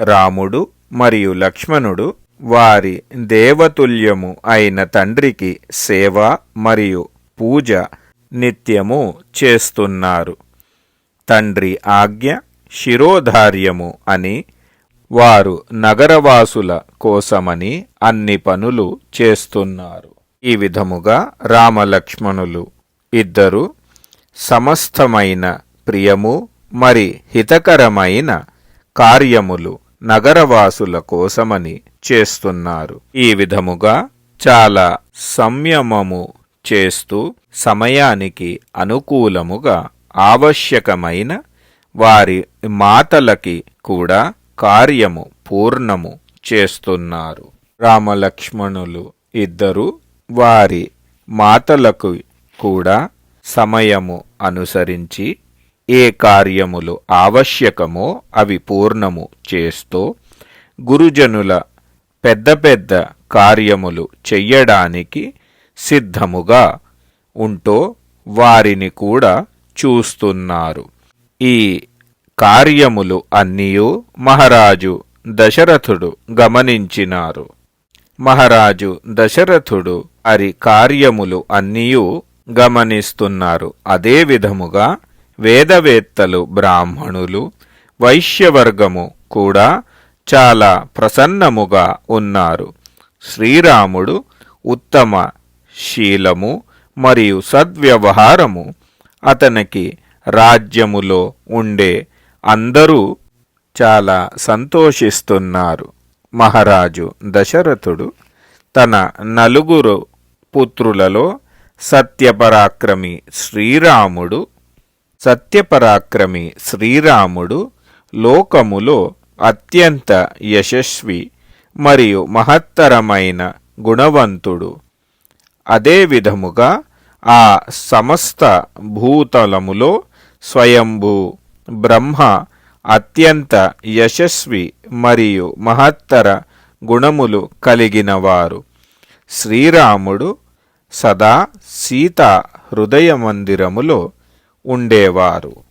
రాముడు మరియు లక్ష్మణుడు వారి దేవతుల్యము అయిన తండ్రికి సేవ మరియు పూజ నిత్యము చేస్తున్నారు. తండ్రి ఆజ్ఞ శిరోధార్యము అని, వారు నగరవాసుల కోసమని అన్ని పనులు చేస్తున్నారు. ఈ విధముగా రామలక్ష్మణులు ఇద్దరు సమస్తమైన ప్రియము మరి హితకరమైన కార్యములు నగరవాసుల కోసమని చేస్తున్నారు. ఈ విధముగా చాలా సంయమము చేస్తూ సమయానికి అనుకూలముగా ఆవశ్యకమైన వారి మాటలకి కూడా కార్యము పూర్ణము చేస్తున్నారు. రామలక్ష్మణులు ఇద్దరు వారి మాటలకు కూడా సమయము అనుసరించి ఏ కార్యములు ఆవశ్యకమో అవి పూర్ణము చేస్తూ గురుజనుల పెద్ద పెద్ద కార్యములు చెయ్యడానికి సిద్ధముగా ఉంటూ వారిని కూడా చూస్తున్నారు. ఈ కార్యములు అన్నీయూ మహారాజు దశరథుడు గమనించినారు. మహారాజు దశరథుడు అరి కార్యములు అన్నీయూ గమనిస్తున్నారు. అదే విధముగా వేదవేత్తలు, బ్రాహ్మణులు, వైశ్యవర్గము కూడా చాలా ప్రసన్నముగా ఉన్నారు. శ్రీరాముడు ఉత్తమ శీలము మరియు సద్వ్యవహారము అతనికి రాజ్యములో ఉండే అందరూ చాలా సంతోషిస్తున్నారు. మహారాజు దశరథుడు తన నలుగురు పుత్రులలో సత్యపరాక్రమి శ్రీరాముడు లోకములో అత్యంత యశస్వి మరియు మహత్తరమైన గుణవంతుడు. అదే విధముగా ఆ సమస్త భూతలములో స్వయంభూ బ్రహ్మ అత్యంత యశస్వి మరియు మహత్తర గుణములు కలిగినవారు. శ్రీరాముడు సదా సీతా హృదయ మందిరములో ఉండేవారు.